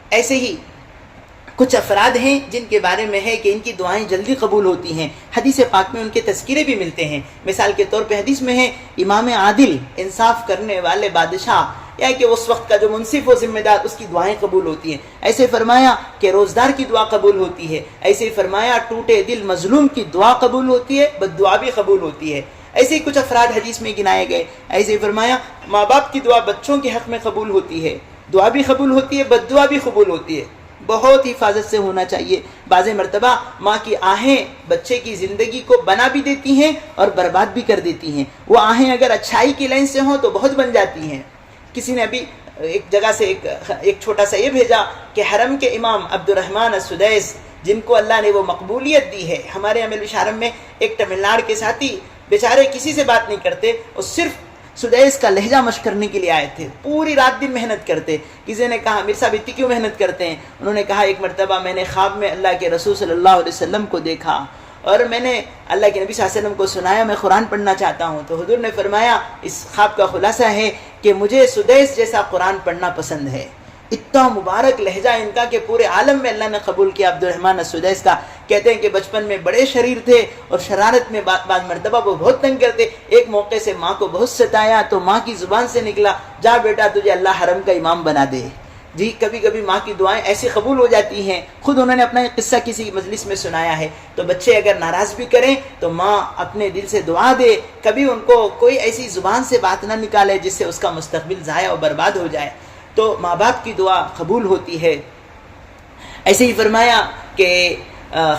ایسے ہی کچھ افراد ہیں جن کے بارے میں ہے کہ ان کی دعائیں جلدی قبول ہوتی ہیں، حدیث پاک میں ان کے تذکرے بھی ملتے ہیں۔ مثال کے طور پہ حدیث میں ہے امام عادل، انصاف کرنے والے بادشاہ، یا کہ اس وقت کا جو منصف و ذمہ دار، اس کی دعائیں قبول ہوتی ہیں۔ ایسے فرمایا کہ روزدار کی دعا قبول ہوتی ہے، ایسے فرمایا ٹوٹے دل مظلوم کی دعا قبول ہوتی ہے، بد دعا بھی قبول ہوتی ہے۔ ایسے ہی کچھ افراد حدیث میں گنائے گئے۔ ایسے فرمایا ماں باپ کی دعا بچوں کے حق میں قبول ہوتی ہے، دعا بھی قبول ہوتی ہے، بد دعا بھی قبول ہوتی ہے۔ بہت حفاظت سے ہونا چاہیے۔ بعض مرتبہ ماں کی آہیں بچے کی زندگی کو بنا بھی دیتی ہیں اور برباد بھی کر دیتی ہیں۔ وہ آہیں اگر اچھائی کی لائن سے ہوں تو بہت بن جاتی ہیں۔ کسی نے ابھی ایک جگہ سے ایک چھوٹا سا یہ بھیجا کہ حرم کے امام عبد الرحمن السدیس، جن کو اللہ نے وہ مقبولیت دی ہے، ہمارے عمل حرم میں ایک تمل ناڈو کے ساتھی بیچارے کسی سے بات نہیں کرتے، وہ صرف سدیس کا لہجہ مشق کرنے کے لیے آئے تھے، پوری رات دن محنت کرتے۔ کسی نے کہا میر صاحب اتنی کیوں محنت کرتے ہیں؟ انہوں نے کہا ایک مرتبہ میں نے خواب میں اللہ کے رسول صلی اللہ علیہ وسلم کو دیکھا اور میں نے اللہ کے نبی صلی اللہ علیہ وسلم کو سنایا میں قرآن پڑھنا چاہتا ہوں، تو حضور نے فرمایا اس خواب کا خلاصہ ہے کہ مجھے سدیس جیسا قرآن پڑھنا پسند ہے۔ اتنا مبارک لہجہ ان کا کہ پورے عالم میں اللہ نے قبول کیا عبد الرحمن السدیس کا۔ کہتے ہیں کہ بچپن میں بڑے شریر تھے اور شرارت میں بعض مرتبہ وہ بہت تنگ کرتے۔ ایک موقع سے ماں کو بہت ستایا تو ماں کی زبان سے نکلا جا بیٹا تجھے اللہ حرم کا امام بنا دے۔ جی کبھی کبھی ماں کی دعائیں ایسی قبول ہو جاتی ہیں۔ خود انہوں نے اپنا ایک قصہ کسی مجلس میں سنایا ہے۔ تو بچے اگر ناراض بھی کریں تو ماں اپنے دل سے دعا دے، کبھی ان کو کوئی ایسی زبان سے بات نہ نکالے جس سے اس کا مستقبل ضائع اور برباد ہو جائے، تو ماں باپ کی دعا قبول ہوتی ہے۔ ایسے ہی فرمایا کہ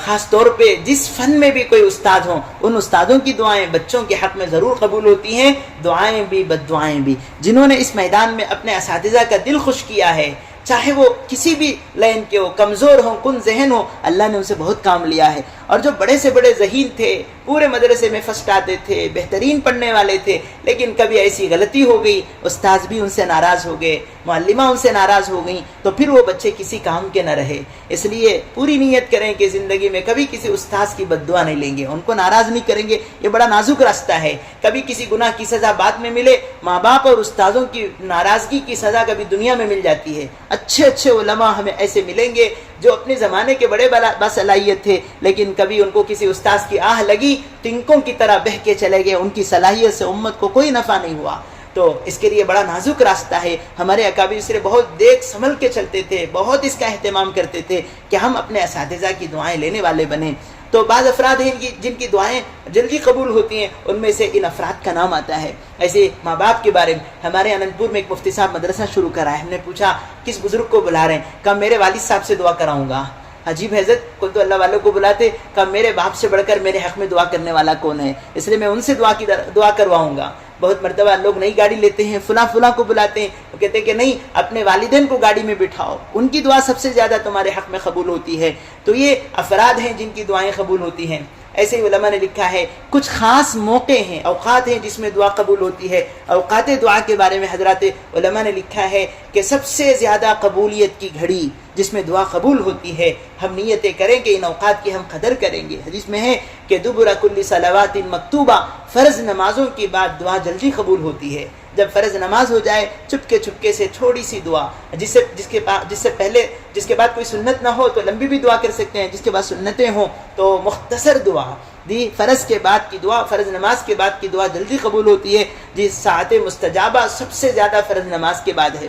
خاص طور پہ جس فن میں بھی کوئی استاد ہوں، ان استادوں کی دعائیں بچوں کے حق میں ضرور قبول ہوتی ہیں، دعائیں بھی بد دعائیں بھی۔ جنہوں نے اس میدان میں اپنے اساتذہ کا دل خوش کیا ہے، چاہے وہ کسی بھی لائن کے ہو، کمزور ہوں، کن ذہن ہو، اللہ نے ان سے بہت کام لیا ہے۔ اور جو بڑے سے بڑے ذہین تھے، پورے مدرسے میں فرسٹ آتے تھے، بہترین پڑھنے والے تھے، لیکن کبھی ایسی غلطی ہو گئی، استاذ بھی ان سے ناراض ہو گئے، معلمہ ان سے ناراض ہو گئیں، تو پھر وہ بچے کسی کام کے نہ رہے۔ اس لیے پوری نیت کریں کہ زندگی میں کبھی کسی استاذ کی بد دعا نہیں لیں گے، ان کو ناراض نہیں کریں گے۔ یہ بڑا نازک راستہ ہے، کبھی کسی گناہ کی سزا بعد میں ملے۔ ماں باپ اور استاذوں کی ناراضگی کی سزا کبھی دنیا میں مل جاتی ہے۔ اچھے اچھے علماء ہمیں ایسے ملیں گے جو اپنے زمانے کے بڑے باصلاحیت تھے، لیکن کبھی ان کو کسی استاذ کی آہ لگی، تنکوں کی طرح بہہ کے چلے گئے، ان کی صلاحیت سے امت کو کوئی نفع نہیں ہوا۔ تو اس کے لیے بڑا نازک راستہ ہے۔ ہمارے اکابر اسے بہت دیکھ سنبھل کے چلتے تھے، بہت اس کا اہتمام کرتے تھے کہ ہم اپنے اساتذہ کی دعائیں لینے والے بنیں۔ تو بعض افراد ہیں جن کی دعائیں جلدی قبول ہوتی ہیں، ان میں سے ان افراد کا نام آتا ہے۔ ایسے ماں باپ کے بارے میں ہمارے اننت پور میں ایک مفتی صاحب مدرسہ شروع کرا ہے۔ ہم نے پوچھا کس بزرگ کو بلا رہے ہیں؟ کہا میرے والد صاحب سے دعا کراؤں گا۔ عجیب حضرت، کوئی تو اللہ والوں کو بلاتے، کہا میرے باپ سے بڑھ کر میرے حق میں دعا کرنے والا کون ہے، اس لیے میں ان سے دعا کرواؤں گا۔ بہت مرتبہ لوگ نئی گاڑی لیتے ہیں، فلاں کو بلاتے ہیں، وہ کہتے ہیں کہ نہیں، اپنے والدین کو گاڑی میں بٹھاؤ، ان کی دعا سب سے زیادہ تمہارے حق میں قبول ہوتی ہے۔ تو یہ افراد ہیں جن کی دعائیں قبول ہوتی ہیں۔ ایسے ہی علماء نے لکھا ہے کچھ خاص موقع ہیں، اوقات ہیں جس میں دعا قبول ہوتی ہے۔ اوقات دعا کے بارے میں حضرات علماء نے لکھا ہے کہ سب سے زیادہ قبولیت کی گھڑی جس میں دعا قبول ہوتی ہے، ہم نیتیں کریں کہ ان اوقات کی ہم قدر کریں گے۔ حدیث میں ہے کہ دبر کل صلوات مکتوبہ، فرض نمازوں کے بعد دعا جلدی قبول ہوتی ہے۔ جب فرض نماز ہو جائے، چپکے سے چھوٹی سی دعا، جس کے بعد کوئی سنت نہ ہو تو لمبی بھی دعا کر سکتے ہیں، جس کے بعد سنتیں ہوں تو مختصر دعا دی۔ فرض کے بعد کی دعا، فرض نماز کے بعد کی دعا جلدی قبول ہوتی ہے، جس ساعت مستجابہ سب سے زیادہ فرض نماز کے بعد ہے۔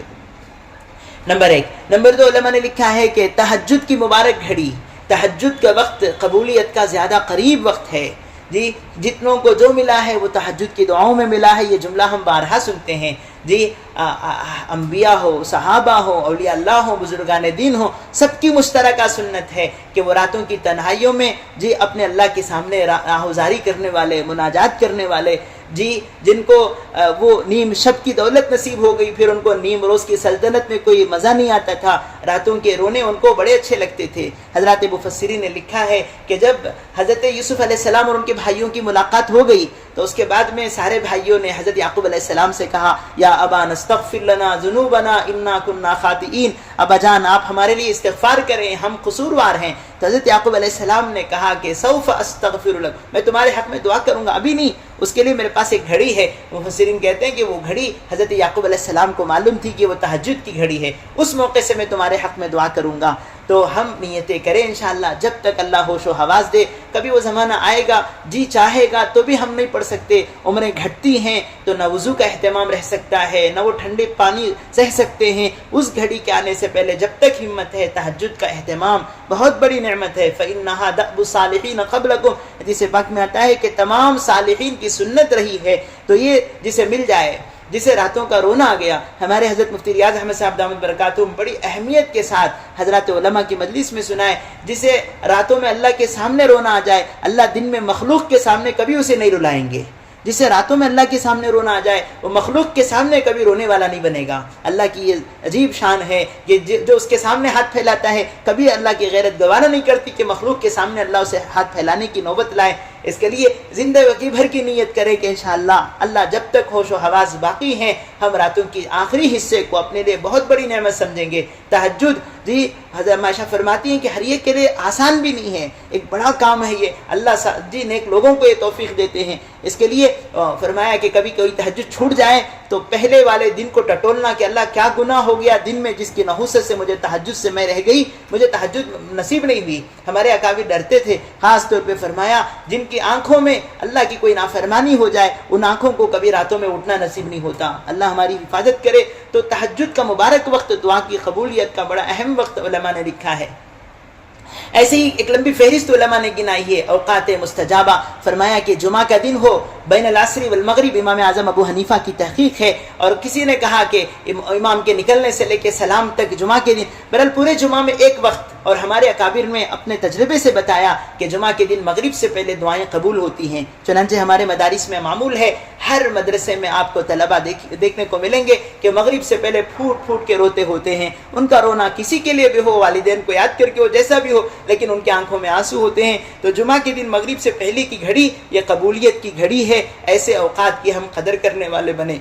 نمبر 1۔ نمبر 2، علماء نے لکھا ہے کہ تہجد کی مبارک گھڑی، تہجد کا وقت قبولیت کا زیادہ قریب وقت ہے۔ جی جتنوں کو جو ملا ہے وہ تہجد کی دعاؤں میں ملا ہے، یہ جملہ ہم بارہا سنتے ہیں۔ جی انبیاء ہو، صحابہ ہو، اولیاء اللہ ہو، بزرگان دین ہو، سب کی مشترکہ سنت ہے کہ وہ راتوں کی تنہائیوں میں جی اپنے اللہ کے سامنے آہوزاری کرنے والے، مناجات کرنے والے، جی جن کو وہ نیم شب کی دولت نصیب ہو گئی، پھر ان کو نیم روز کی سلطنت میں کوئی مزہ نہیں آتا تھا، راتوں کے رونے ان کو بڑے اچھے لگتے تھے۔ حضرات مفسرین نے لکھا ہے کہ جب حضرت یوسف علیہ السلام اور ان کے بھائیوں کی ملاقات ہو گئی تو اس کے بعد میں سارے بھائیوں نے حضرت یعقوب علیہ السلام سے کہا یا ابا نستغفر لنا ذنوبنا انا کنا خاطئین، ابا جان آپ ہمارے لیے استغفار کریں، ہم قصوروار ہیں۔ تو حضرت یعقوب علیہ السلام نے کہا کہ سوف استغفر لک، میں تمہارے حق میں دعا کروں گا، ابھی نہیں، اس کے لیے میرے پاس ایک گھڑی ہے۔ مفسرین کہتے ہیں کہ وہ گھڑی حضرت یعقوب علیہ السلام کو معلوم تھی کہ وہ تہجد کی گھڑی ہے، اس موقع سے میں تمہارے حق میں دعا کروں گا۔ تو ہم نیتیں کریں انشاءاللہ، جب تک اللہ ہوش و حواس دے، کبھی وہ زمانہ آئے گا جی چاہے گا تو بھی ہم نہیں پڑھ سکتے، عمریں گھٹتی ہیں تو نہ وضو کا اہتمام رہ سکتا ہے، نہ وہ ٹھنڈے پانی سہ سکتے ہیں، اس گھڑی کے آنے سے پہلے جب تک ہمت ہے تہجد کا اہتمام بہت بڑی نعمت ہے۔ فَإِنَّهَا دَأْبُ الصَّالِحِينَ قَبْلَكُمْ، حدیث پاک میں آتا ہے کہ تمام صالحین کی سنت رہی ہے، تو یہ جسے مل جائے، جسے راتوں کا رونا آ گیا۔ ہمارے حضرت مفتی ریاض احمد صاحب دامت برکاتہم بڑی اہمیت کے ساتھ حضرات علماء کی مجلس میں سنائے، جسے راتوں میں اللہ کے سامنے رونا آ جائے، اللہ دن میں مخلوق کے سامنے کبھی اسے نہیں رلائیں گے۔ جسے راتوں میں اللہ کے سامنے رونا آ جائے وہ مخلوق کے سامنے کبھی رونے والا نہیں بنے گا۔ اللہ کی یہ عجیب شان ہے کہ جو اس کے سامنے ہاتھ پھیلاتا ہے کبھی اللہ کی غیرت گوارا نہیں کرتی کہ مخلوق کے سامنے اللہ اسے ہاتھ پھیلانے کی نوبت لائے۔ اس کے لیے زندگی بھر کی نیت کرے کہ انشاءاللہ اللہ جب تک ہوش و حواس باقی ہیں ہم راتوں کی آخری حصے کو اپنے لیے بہت بڑی نعمت سمجھیں گے۔ تہجد جی حضرت عائشہ فرماتی ہیں کہ ہر ایک کے لیے آسان بھی نہیں ہے، ایک بڑا کام ہے یہ، اللہ جی نیک لوگوں کو یہ توفیق دیتے ہیں۔ اس کے لیے فرمایا کہ کبھی کوئی تہجد چھوٹ جائے تو پہلے والے دن کو ٹٹولنا کہ اللہ کیا گناہ ہو گیا دن میں جس کی نحوست سے مجھے تہجد سے میں رہ گئی، مجھے تہجد نصیب نہیں ہوئی۔ ہمارے اکابر ڈرتے تھے، خاص طور پہ فرمایا جن کی آنکھوں میں اللہ کی کوئی نافرمانی ہو جائے ان آنکھوں کو کبھی راتوں میں اٹھنا نصیب نہیں ہوتا، اللہ ہماری حفاظت کرے۔ تو تہجد کا مبارک وقت دعا کی قبولیت کا بڑا اہم وقت علماء نے لکھا ہے۔ ایسے ہی ایک لمبی فہرست علماء نے گنائی ہے اوقات مستجابہ، فرمایا کہ جمعہ کا دن ہو بین العصر والمغرب، امام اعظم ابو حنیفہ کی تحقیق ہے، اور کسی نے کہا کہ امام کے نکلنے سے لے کے سلام تک جمعہ کے دن، بہرحال پورے جمعہ میں ایک وقت، اور ہمارے اکابر میں اپنے تجربے سے بتایا کہ جمعہ کے دن مغرب سے پہلے دعائیں قبول ہوتی ہیں۔ چنانچہ ہمارے مدارس میں معمول ہے، ہر مدرسے میں آپ کو طلبہ دیکھنے کو ملیں گے کہ مغرب سے پہلے پھوٹ پھوٹ کے روتے ہوتے ہیں، ان کا رونا کسی کے لیے بھی ہو، والدین کو یاد کر کے ہو، جیسا بھی ہو، لیکن ان کی آنکھوں میں آنسو ہوتے ہیں۔ تو جمعہ کے دن مغرب سے پہلے کی گھڑی یہ قبولیت کی گھڑی ہے، ایسے اوقات کی ہم قدر کرنے والے بنیں۔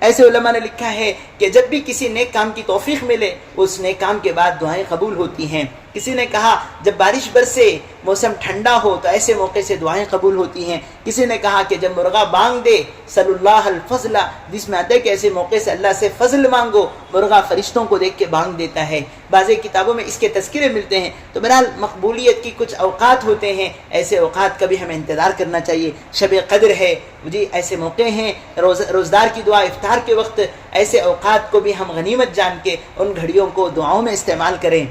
ایسے علماء نے لکھا ہے کہ جب بھی کسی نیک کام کی توفیق ملے اس نیک کام کے بعد دعائیں قبول ہوتی ہیں۔ کسی نے کہا جب بارش برسے موسم ٹھنڈا ہو تو ایسے موقع سے دعائیں قبول ہوتی ہیں۔ کسی نے کہا کہ جب مرغا بانگ دے صلی اللہ الفضل، جس میں آتا ہے کہ ایسے موقع سے اللہ سے فضل مانگو، مرغا فرشتوں کو دیکھ کے بانگ دیتا ہے۔ بعض کتابوں میں اس کے تذکرے ملتے ہیں۔ تو بہرحال مقبولیت کی کچھ اوقات ہوتے ہیں، ایسے اوقات کا بھی ہمیں انتظار کرنا چاہیے۔ شب قدر ہے جی، ایسے موقع ہیں، روزدار کی دعا افطار کے وقت، ایسے اوقات کو بھی ہم غنیمت جان کے ان گھڑیوں کو دعاؤں میں استعمال کریں۔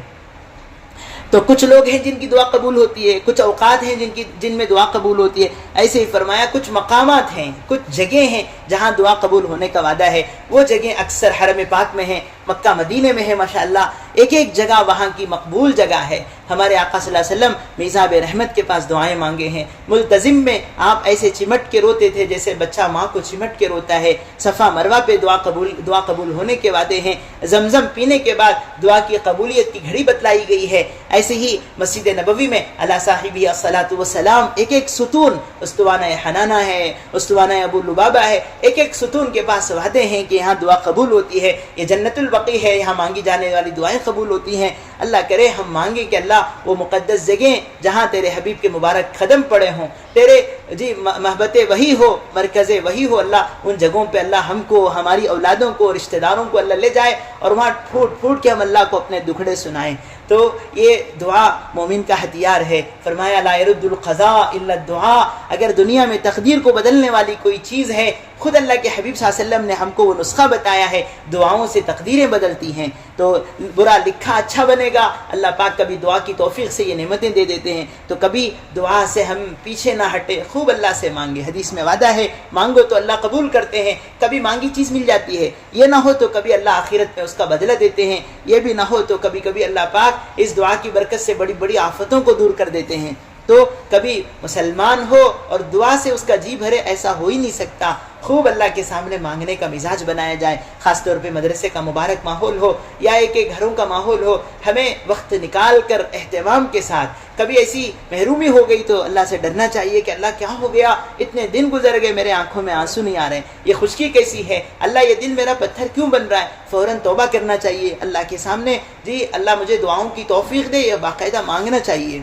تو کچھ لوگ ہیں جن کی دعا قبول ہوتی ہے، کچھ اوقات ہیں جن میں دعا قبول ہوتی ہے۔ ایسے ہی فرمایا کچھ مقامات ہیں، کچھ جگہیں ہیں جہاں دعا قبول ہونے کا وعدہ ہے۔ وہ جگہیں اکثر حرم پاک میں ہیں، مکہ مدینے میں ہے، ماشاءاللہ ایک ایک جگہ وہاں کی مقبول جگہ ہے۔ ہمارے آقا صلی اللہ علیہ وسلم میزاب رحمت کے پاس دعائیں مانگے ہیں۔ ملتزم میں آپ ایسے چمٹ کے روتے تھے جیسے بچہ ماں کو چمٹ کے روتا ہے۔ صفا مروہ پہ دعا قبول ہونے کے وعدے ہیں۔ زمزم پینے کے بعد دعا کی قبولیت کی گھڑی بتلائی گئی ہے۔ ایسے ہی مسجد نبوی میں علی صاحبہ الصلاۃ والسلام ایک ایک ستون، استوانہ حنانہ ہے، استوانہ ابو لبابہ ہے، ایک ایک ستون کے پاس وعدے ہیں کہ یہاں دعا قبول ہوتی ہے۔ یہ جنت البقیع ہے، یہاں مانگی جانے والی دعائیں قبول ہوتی ہیں۔ اللہ کرے ہم مانگیں کہ اللہ وہ مقدس جگہیں جہاں تیرے حبیب کے مبارک قدم پڑے ہوں، تیرے جی محبت وہی ہو، مرکز وہی ہو، اللہ ان جگہوں پہ اللہ ہم کو، ہماری اولادوں کو، رشتہ داروں کو اللہ لے جائے اور وہاں پھوٹ پھوٹ کے ہم اللہ کو اپنے دکھڑے سنائیں۔ تو یہ دعا مومن کا ہتھیار ہے۔ فرمایا لا يرد القضاء الا الدعاء، اگر دنیا میں تقدیر کو بدلنے والی کوئی چیز ہے خود اللہ کے حبیب صلی اللہ علیہ وسلم نے ہم کو وہ نسخہ بتایا ہے، دعاؤں سے تقدیریں بدلتی ہیں۔ تو برا لکھا اچھا بنے گا، اللہ پاک کبھی دعا کی توفیق سے یہ نعمتیں دے دیتے ہیں، تو کبھی دعا سے ہم پیچھے نہ ہٹے، خوب اللہ سے مانگے۔ حدیث میں وعدہ ہے مانگو تو اللہ قبول کرتے ہیں، کبھی مانگی چیز مل جاتی ہے، یہ نہ ہو تو کبھی اللہ آخرت میں اس کا بدلہ دیتے ہیں، یہ بھی نہ ہو تو کبھی کبھی اللہ پاک اس دعا کی برکت سے بڑی بڑی آفتوں کو دور کر دیتے ہیں۔ تو کبھی مسلمان ہو اور دعا سے اس کا جی بھرے، ایسا ہو ہی نہیں سکتا۔ خوب اللہ کے سامنے مانگنے کا مزاج بنایا جائے، خاص طور پہ مدرسے کا مبارک ماحول ہو یا ایک گھروں کا ماحول ہو، ہمیں وقت نکال کر اہتمام کے ساتھ، کبھی ایسی محرومی ہو گئی تو اللہ سے ڈرنا چاہیے کہ اللہ کیا ہو گیا، اتنے دن گزر گئے میرے آنکھوں میں آنسو نہیں آ رہے، یہ خشکی کیسی ہے، اللہ یہ دل میرا پتھر کیوں بن رہا ہے، فوراً توبہ کرنا چاہیے اللہ کے سامنے، جی اللہ مجھے دعاؤں کی توفیق دے، یہ باقاعدہ مانگنا چاہیے۔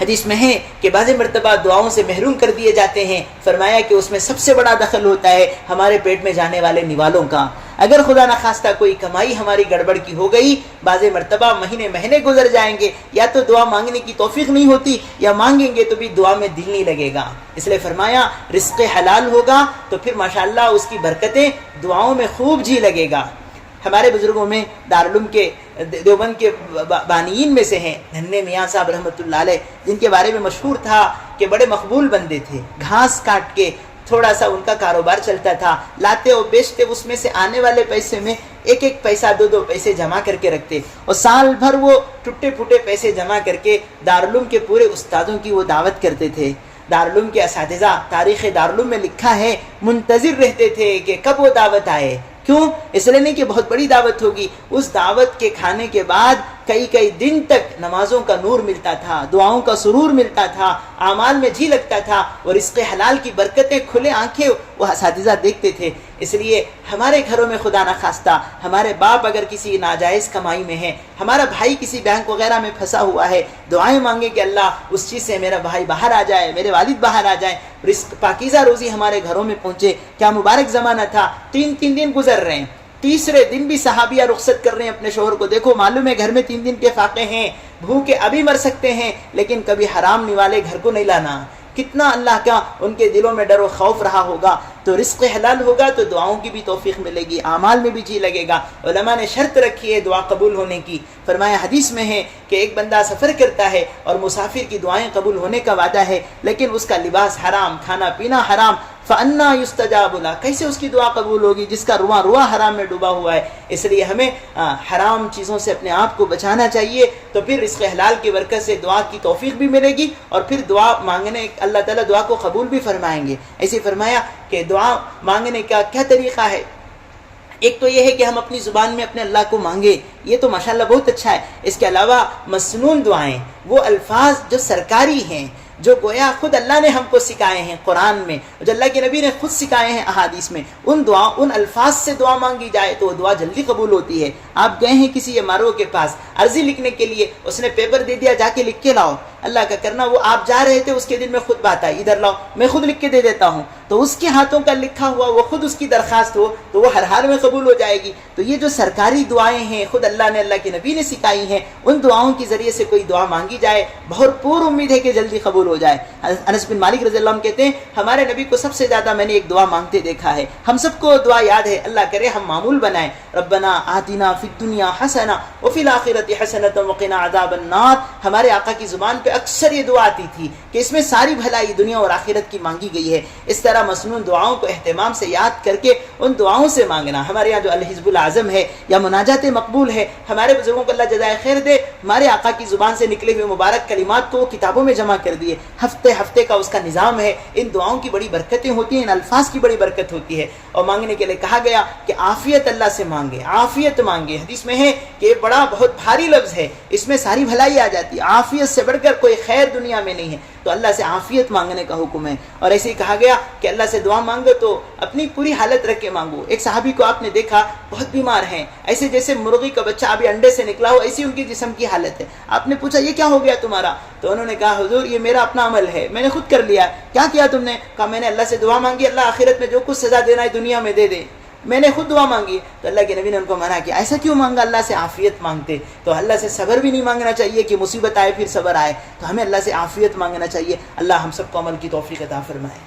حدیث میں ہے کہ بعض مرتبہ دعاؤں سے محروم کر دیے جاتے ہیں، فرمایا کہ اس میں سب سے بڑا دخل ہوتا ہے ہمارے پیٹ میں جانے والے نوالوں کا۔ اگر خدا نخواستہ کوئی کمائی ہماری گڑبڑ کی ہو گئی، بعض مرتبہ مہینے گزر جائیں گے، یا تو دعا مانگنے کی توفیق نہیں ہوتی، یا مانگیں گے تو بھی دعا میں دل نہیں لگے گا۔ اس لیے فرمایا رزق حلال ہوگا تو پھر ماشاءاللہ اس کی برکتیں دعاؤں میں خوب جی لگے گا۔ ہمارے بزرگوں میں دارالعلوم کے دیوبند کے بانیین میں سے ہیں ننھے میاں صاحب رحمۃ اللہ علیہ، جن کے بارے میں مشہور تھا کہ بڑے مقبول بندے تھے، گھاس کاٹ کے تھوڑا سا ان کا کاروبار چلتا تھا، لاتے اور بیچتے، اس میں سے آنے والے پیسے میں ایک ایک پیسہ دو پیسے جمع کر کے رکھتے، اور سال بھر وہ ٹوٹے پھوٹے پیسے جمع کر کے دارالعلوم کے پورے استادوں کی وہ دعوت کرتے تھے۔ دارالعلوم کے اساتذہ، تاریخ دارالعلوم میں لکھا ہے، منتظر رہتے تھے کہ کب وہ دعوت آئے۔ کیوں؟ اس لیے نہیں کہ بہت بڑی دعوت ہوگی، اس دعوت کے کھانے کے بعد کئی دن تک نمازوں کا نور ملتا تھا، دعاؤں کا سرور ملتا تھا، اعمال میں جی لگتا تھا، اور رزق حلال کی برکتیں کھلے آنکھیں وہ اساتذہ دیکھتے تھے۔ اس لیے ہمارے گھروں میں خدا نخواستہ ہمارے باپ اگر کسی ناجائز کمائی میں ہے، ہمارا بھائی کسی بینک وغیرہ میں پھنسا ہوا ہے، دعائیں مانگے کہ اللہ اس چیز سے میرا بھائی باہر آ جائے، میرے والد باہر آ جائیں، رزق پاکیزہ روزی ہمارے گھروں میں پہنچے۔ کیا مبارک زمانہ تھا، 3 دن گزر رہے ہیں، تیسرے دن بھی صحابیہ رخصت کر رہے ہیں اپنے شوہر کو، دیکھو معلوم ہے گھر میں 3 دن کے فاقے ہیں، بھوکے ابھی مر سکتے ہیں، لیکن کبھی حرام نوالے گھر کو نہیں لانا۔ کتنا اللہ کا ان کے دلوں میں ڈر و خوف رہا ہوگا۔ تو رزق حلال ہوگا تو دعاؤں کی بھی توفیق ملے گی، اعمال میں بھی جی لگے گا۔ علماء نے شرط رکھی ہے دعا قبول ہونے کی، فرمایا حدیث میں ہے کہ ایک بندہ سفر کرتا ہے اور مسافر کی دعائیں قبول ہونے کا وعدہ ہے، لیکن اس کا لباس حرام، کھانا پینا حرام، فَأَنَّا يُسْتَجَابُ لَهُ، کیسے اس کی دعا قبول ہوگی جس کا رواں حرام میں ڈوبا ہوا ہے۔ اس لیے ہمیں حرام چیزوں سے اپنے آپ کو بچانا چاہیے، تو پھر رزق حلال کی برکت سے دعا کی توفیق بھی ملے گی، اور پھر دعا مانگنے اللہ تعالیٰ دعا کو قبول بھی فرمائیں گے۔ ایسے فرمایا کہ دعا مانگنے کا کیا طریقہ ہے؟ ایک تو یہ ہے کہ ہم اپنی زبان میں اپنے اللہ کو مانگے، یہ تو ماشاءاللہ بہت اچھا ہے۔ اس کے علاوہ مسنون دعائیں، وہ الفاظ جو سرکاری ہیں، جو گویا خود اللہ نے ہم کو سکھائے ہیں قرآن میں، جو اللہ کے نبی نے خود سکھائے ہیں احادیث میں، ان الفاظ سے دعا مانگی جائے تو وہ دعا جلدی قبول ہوتی ہے۔ آپ گئے ہیں کسی MRO کے پاس عرضی لکھنے کے لیے، اس نے پیپر دے دیا، جا کے لکھ کے لاؤ، اللہ کا کرنا، وہ آپ جا رہے تھے، اس کے دن میں خود بات آئی، ادھر لاؤ میں خود لکھ کے دے دیتا ہوں، تو اس کے ہاتھوں کا لکھا ہوا وہ خود اس کی درخواست ہو تو وہ ہر حال میں قبول ہو جائے گی۔ تو یہ جو سرکاری دعائیں ہیں خود اللہ نے، اللہ کے نبی نے سکھائی ہیں، ان دعاؤں کے ذریعے سے کوئی دعا مانگی جائے، بھرپور امید ہے کہ جلدی قبول ہو جائے۔ انس بن مالک رضی اللہ عنہ کہتے ہیں ہمارے نبی کو سب سے زیادہ میں نے ایک دعا مانگتے دیکھا ہے، ہم سب کو دعا یاد ہے، اللہ کرے ہم معمول بنائیں، ربنا آتنا فی الدنیا حسنہ وفی الآخرۃ حسنۃ وقنا عذاب النار۔ ہمارے آقا کی زبان پہ اکثر یہ دعا آتی تھی کہ اس میں ساری بھلائی دنیا اور آخرت کی مانگی گئی ہے۔ اس طرح مسنون دعاؤں کو اہتمام سے یاد کر کے ان دعاؤں سے مانگنا۔ ہمارے یہاں جو الحزب العظم ہے یا مناجات مقبول ہے، ہمارے بزرگوں کو اللہ جزائے خیر دے، ہمارے آقا کی زبان سے نکلے ہوئے مبارک کلمات کو وہ کتابوں میں جمع کر دیے، ہفتے کا اس کا نظام ہے۔ ان دعاؤں کی بڑی برکتیں ہوتی ہیں، ان الفاظ کی بڑی برکت ہوتی ہے، اور مانگنے کے لیے کہا گیا کہ عافیت اللہ سے مانگے، عافیت مانگے۔ حدیث میں ہے کہ یہ بڑا بہت بھاری لفظ ہے، اس میں ساری بھلائی آ جاتی ہے، عافیت سے بڑھ کر کوئی خیر دنیا میں نہیں ہے، تو اللہ سے عافیت مانگنے کا حکم ہے۔ اور ایسے ہی کہا گیا کہ اللہ سے دعا مانگو تو اپنی پوری حالت رکھ کے مانگو۔ ایک صحابی کو آپ نے دیکھا بہت بیمار ہیں، ایسے جیسے مرغی کا بچہ ابھی انڈے سے نکلا ہو، ایسی ان کی جسم کی حالت ہے۔ آپ نے پوچھا یہ کیا ہو گیا تمہارا؟ تو انہوں نے کہا حضور یہ میرا اپنا عمل ہے، میں نے خود کر لیا۔ کیا کیا تم نے؟ کہا میں نے اللہ سے دعا مانگی اللہ آخرت میں جو کچھ سزا دینا ہے دنیا میں دے دے، میں نے خود دعا مانگی۔ تو اللہ کے نبی نے ان کو منع کیا، ایسا کیوں مانگا؟ اللہ سے عافیت مانگتے، تو اللہ سے صبر بھی نہیں مانگنا چاہیے کہ مصیبت آئے پھر صبر آئے، تو ہمیں اللہ سے عافیت مانگنا چاہیے۔ اللہ ہم سب کو عمل کی توفیق عطا فرمائے۔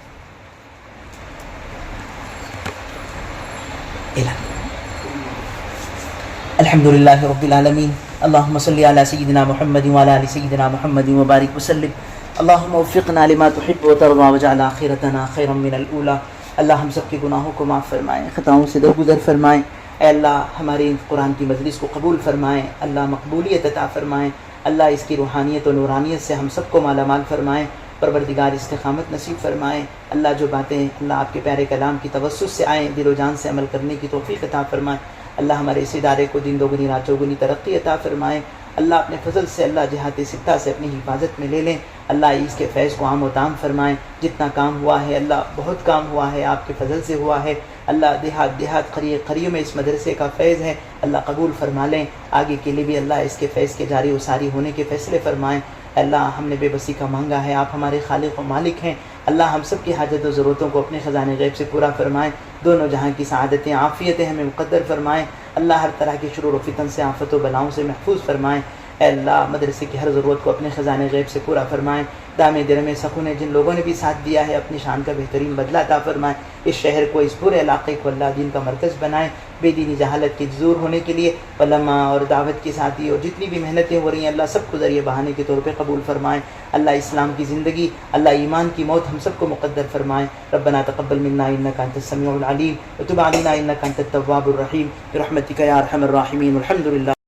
الحمد للہ رب العالمین اللہم صلی علی سیدنا محمد وعلی آل سیدنا محمد وبارک وسلم اللہم وفقنا لما تحب وترضى واجعل آخرتنا خیرا من الاولی. اللہ ہم سب کے گناہوں کو معاف فرمائیں, خطاؤں سے درگزر فرمائیں. اے اللہ ہماری قرآن کی مجلس کو قبول فرمائیں, اللہ مقبولیت عطا فرمائیں, اللہ اس کی روحانیت و نورانیت سے ہم سب کو مالا مال فرمائیں. پروردگار استقامت نصیب فرمائیں. اللہ جو باتیں اللہ آپ کے پیارے کلام کی توسط سے آئیں دل و جان سے عمل کرنے کی توفیق عطا فرمائیں. اللہ ہمارے اس ادارے کو دن دوگنی رات چوگنی ترقی عطا فرمائیں. اللہ اپنے فضل سے اللہ جہات ستہ سے اپنی حفاظت میں لے لیں. اللہ اس کے فیض کو عام و تام فرمائیں. جتنا کام ہوا ہے اللہ بہت کام ہوا ہے, آپ کے فضل سے ہوا ہے. اللہ دیہات قریوں میں اس مدرسے کا فیض ہے, اللہ قبول فرما لیں. آگے کے لیے بھی اللہ اس کے فیض کے جاری و ساری ہونے کے فیصلے فرمائیں. اللہ ہم نے بے بسی کا مانگا ہے, آپ ہمارے خالق و مالک ہیں. اللہ ہم سب کی حاجت و ضرورتوں کو اپنے خزانے غیب سے پورا فرمائیں. دونوں جہاں کی سعادتیں عافیتیں ہمیں مقدر فرمائیں. اللہ ہر طرح کی شرور و فتن سے آفت و بلاؤں سے محفوظ فرمائیں. اے اللہ مدرسے کی ہر ضرورت کو اپنے خزانے غیب سے پورا فرمائیں. دامے درمے سخن جن لوگوں نے بھی ساتھ دیا ہے اپنی شان کا بہترین بدلہ عطا فرمائیں. اس شہر کو, اس پورے علاقے کو اللہ دین کا مرکز بنائیں. بے دینی جہالت کی دور ہونے کے لیے علماء اور دعوت کے ساتھی اور جتنی بھی محنتیں ہو رہی ہیں اللہ سب کو ذریعہ بہانے کے طور پہ قبول فرمائیں. اللہ اسلام کی زندگی, اللہ ایمان کی موت ہم سب کو مقدر فرمائیں. ربنا تقبل منا انک انت السمیع العلیم وتب علینا انک انت التواب الرحیم برحمتک یا ارحم الراحمین. الحمد للہ.